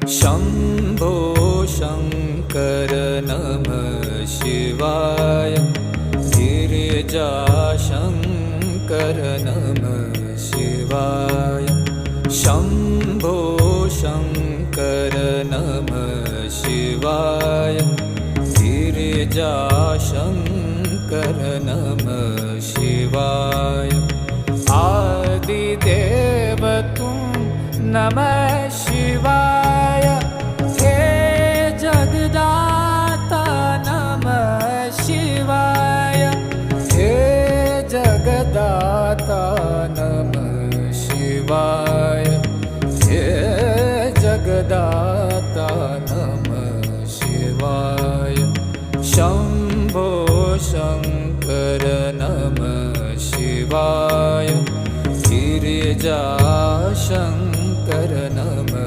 शम्भो शङ्कर नमः शिवाय। गिरिजाशङ्कर नमः शिवाय। शम्भो शङ्कर नमः शिवाय। गिरिजाशङ्कर नमः शिवाय। आदिदेव तुम नमः